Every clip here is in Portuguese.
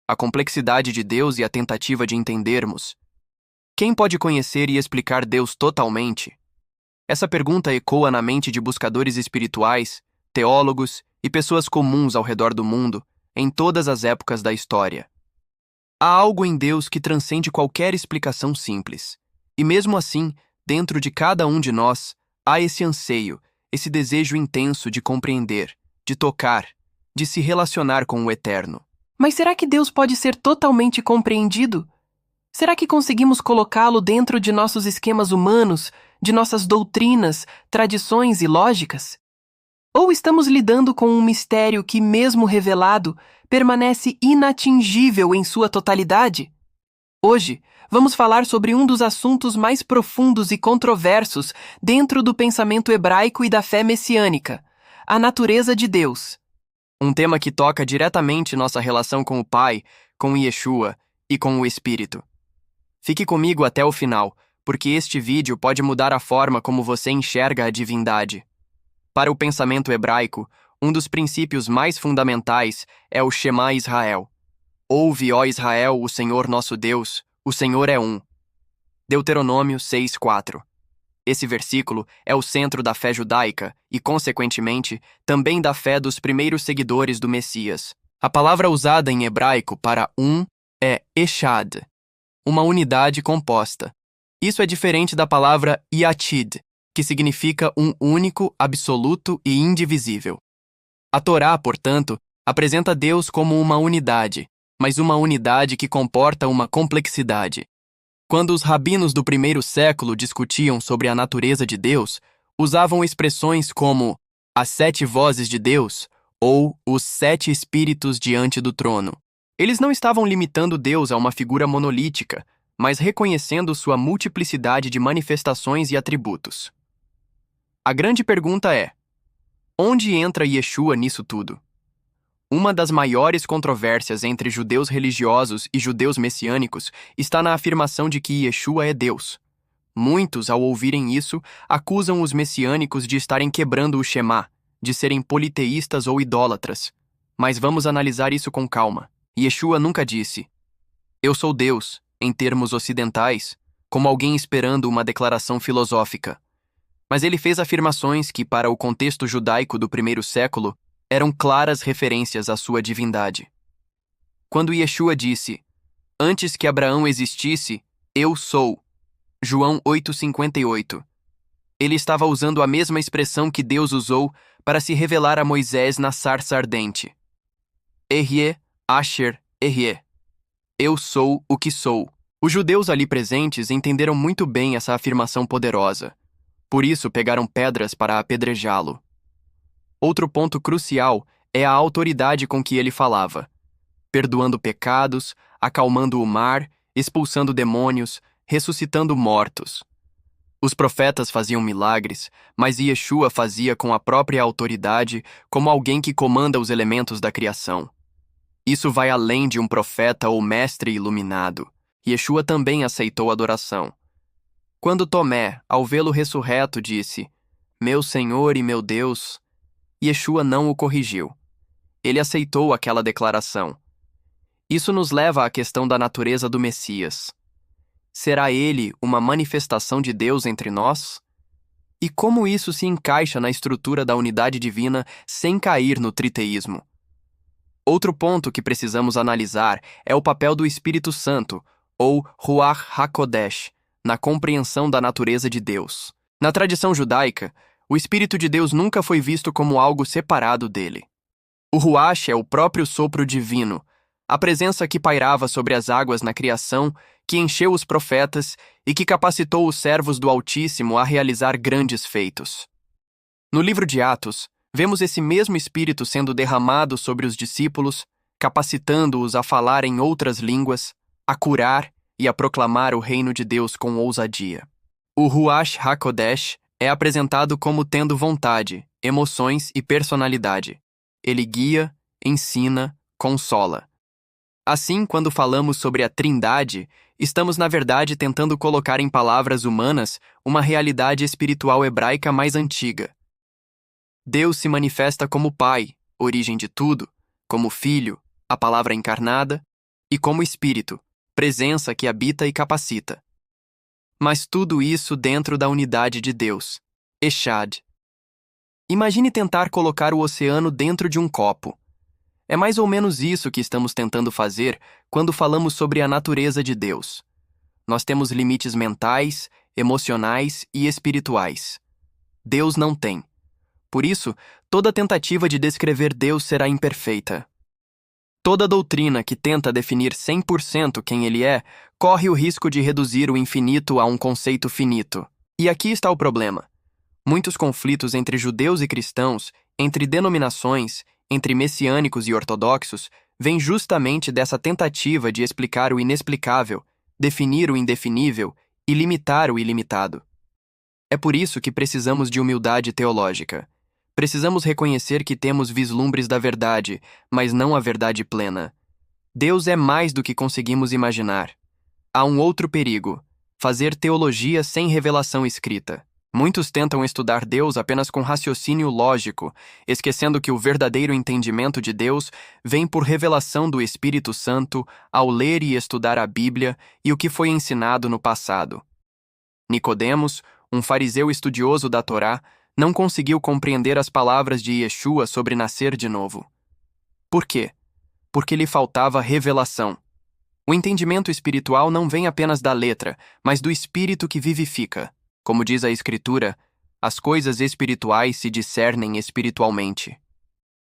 a complexidade de Deus e a tentativa de entendermos. Quem pode conhecer e explicar Deus totalmente? Essa pergunta ecoa na mente de buscadores espirituais, teólogos e pessoas comuns ao redor do mundo, em todas as épocas da história. Há algo em Deus que transcende qualquer explicação simples. E mesmo assim, dentro de cada um de nós, há esse anseio, esse desejo intenso de compreender, de tocar, de se relacionar com o Eterno. Mas será que Deus pode ser totalmente compreendido? Será que conseguimos colocá-lo dentro de nossos esquemas humanos, de nossas doutrinas, tradições e lógicas? Ou estamos lidando com um mistério que, mesmo revelado, permanece inatingível em sua totalidade? Hoje, vamos falar sobre um dos assuntos mais profundos e controversos dentro do pensamento hebraico e da fé messiânica: a natureza de Deus. Um tema que toca diretamente nossa relação com o Pai, com Yeshua e com o Espírito. Fique comigo até o final, porque este vídeo pode mudar a forma como você enxerga a divindade. Para o pensamento hebraico, um dos princípios mais fundamentais é o Shema Israel. Ouve, ó Israel, o Senhor nosso Deus, o Senhor é um. Deuteronômio 6:4. Esse versículo é o centro da fé judaica e, consequentemente, também da fé dos primeiros seguidores do Messias. A palavra usada em hebraico para um é echad, uma unidade composta. Isso é diferente da palavra yatid, que significa um único, absoluto e indivisível. A Torá, portanto, apresenta Deus como uma unidade, mas uma unidade que comporta uma complexidade. Quando os rabinos do primeiro século discutiam sobre a natureza de Deus, usavam expressões como as 7 vozes de Deus ou os 7 espíritos diante do trono. Eles não estavam limitando Deus a uma figura monolítica, mas reconhecendo sua multiplicidade de manifestações e atributos. A grande pergunta é: onde entra Yeshua nisso tudo? Uma das maiores controvérsias entre judeus religiosos e judeus messiânicos está na afirmação de que Yeshua é Deus. Muitos, ao ouvirem isso, acusam os messiânicos de estarem quebrando o Shema, de serem politeístas ou idólatras. Mas vamos analisar isso com calma. Yeshua nunca disse: "Eu sou Deus", em termos ocidentais, como alguém esperando uma declaração filosófica. Mas ele fez afirmações que, para o contexto judaico do primeiro século, eram claras referências à sua divindade. Quando Yeshua disse: "Antes que Abraão existisse, eu sou", João 8,58, ele estava usando a mesma expressão que Deus usou para se revelar a Moisés na sarça ardente. Ehyeh Asher Ehyeh. Eu sou o que sou. Os judeus ali presentes entenderam muito bem essa afirmação poderosa. Por isso pegaram pedras para apedrejá-lo. Outro ponto crucial é a autoridade com que ele falava, perdoando pecados, acalmando o mar, expulsando demônios, ressuscitando mortos. Os profetas faziam milagres, mas Yeshua fazia com a própria autoridade, como alguém que comanda os elementos da criação. Isso vai além de um profeta ou mestre iluminado. Yeshua também aceitou adoração. Quando Tomé, ao vê-lo ressurreto, disse: "Meu Senhor e meu Deus", Yeshua não o corrigiu. Ele aceitou aquela declaração. Isso nos leva à questão da natureza do Messias. Será ele uma manifestação de Deus entre nós? E como isso se encaixa na estrutura da unidade divina sem cair no triteísmo? Outro ponto que precisamos analisar é o papel do Espírito Santo, ou Ruach HaKodesh, na compreensão da natureza de Deus. Na tradição judaica, o Espírito de Deus nunca foi visto como algo separado dele. O Ruach é o próprio sopro divino, a presença que pairava sobre as águas na criação, que encheu os profetas e que capacitou os servos do Altíssimo a realizar grandes feitos. No livro de Atos, vemos esse mesmo Espírito sendo derramado sobre os discípulos, capacitando-os a falar em outras línguas, a curar e a proclamar o reino de Deus com ousadia. O Ruach HaKodesh é apresentado como tendo vontade, emoções e personalidade. Ele guia, ensina, consola. Assim, quando falamos sobre a Trindade, estamos na verdade tentando colocar em palavras humanas uma realidade espiritual hebraica mais antiga. Deus se manifesta como Pai, origem de tudo, como Filho, a palavra encarnada, e como espírito, presença que habita e capacita. Mas tudo isso dentro da unidade de Deus, Echad. Imagine tentar colocar o oceano dentro de um copo. É mais ou menos isso que estamos tentando fazer quando falamos sobre a natureza de Deus. Nós temos limites mentais, emocionais e espirituais. Deus não tem. Por isso, toda tentativa de descrever Deus será imperfeita. Toda doutrina que tenta definir 100% quem ele é, corre o risco de reduzir o infinito a um conceito finito. E aqui está o problema. Muitos conflitos entre judeus e cristãos, entre denominações, entre messiânicos e ortodoxos, vêm justamente dessa tentativa de explicar o inexplicável, definir o indefinível e limitar o ilimitado. É por isso que precisamos de humildade teológica. Precisamos reconhecer que temos vislumbres da verdade, mas não a verdade plena. Deus é mais do que conseguimos imaginar. Há um outro perigo: fazer teologia sem revelação escrita. Muitos tentam estudar Deus apenas com raciocínio lógico, esquecendo que o verdadeiro entendimento de Deus vem por revelação do Espírito Santo ao ler e estudar a Bíblia e o que foi ensinado no passado. Nicodemos, um fariseu estudioso da Torá, não conseguiu compreender as palavras de Yeshua sobre nascer de novo. Por quê? Porque lhe faltava revelação. O entendimento espiritual não vem apenas da letra, mas do Espírito que vivifica. Como diz a Escritura, as coisas espirituais se discernem espiritualmente.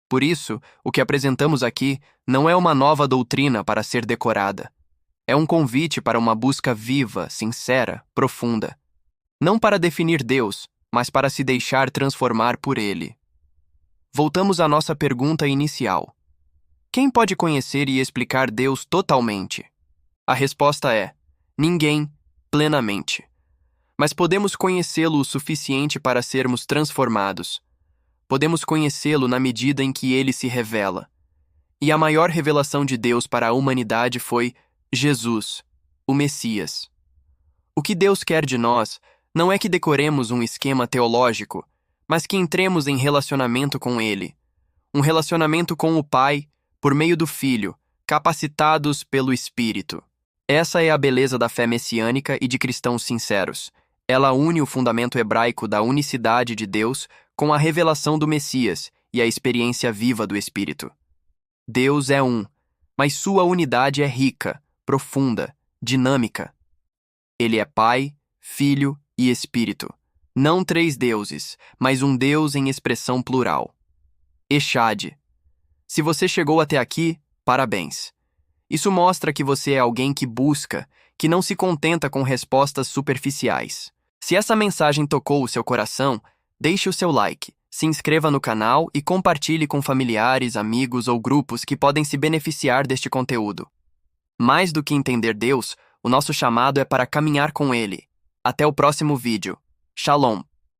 Por isso, o que apresentamos aqui não é uma nova doutrina para ser decorada. É um convite para uma busca viva, sincera, profunda. Não para definir Deus, mas para se deixar transformar por Ele. Voltamos à nossa pergunta inicial. Quem pode conhecer e explicar Deus totalmente? A resposta é: ninguém, plenamente. Mas podemos conhecê-lo o suficiente para sermos transformados. Podemos conhecê-lo na medida em que ele se revela. E a maior revelação de Deus para a humanidade foi Jesus, o Messias. O que Deus quer de nós não é que decoremos um esquema teológico, mas que entremos em relacionamento com Ele. Um relacionamento com o Pai, por meio do Filho, capacitados pelo Espírito. Essa é a beleza da fé messiânica e de cristãos sinceros. Ela une o fundamento hebraico da unicidade de Deus com a revelação do Messias e a experiência viva do Espírito. Deus é um, mas sua unidade é rica, profunda, dinâmica. Ele é Pai, Filho e Espírito. Não três deuses, mas um Deus em expressão plural. Echad. Se você chegou até aqui, parabéns. Isso mostra que você é alguém que busca, que não se contenta com respostas superficiais. Se essa mensagem tocou o seu coração, deixe o seu like, se inscreva no canal e compartilhe com familiares, amigos ou grupos que podem se beneficiar deste conteúdo. Mais do que entender Deus, o nosso chamado é para caminhar com Ele. Até o próximo vídeo. Shalom.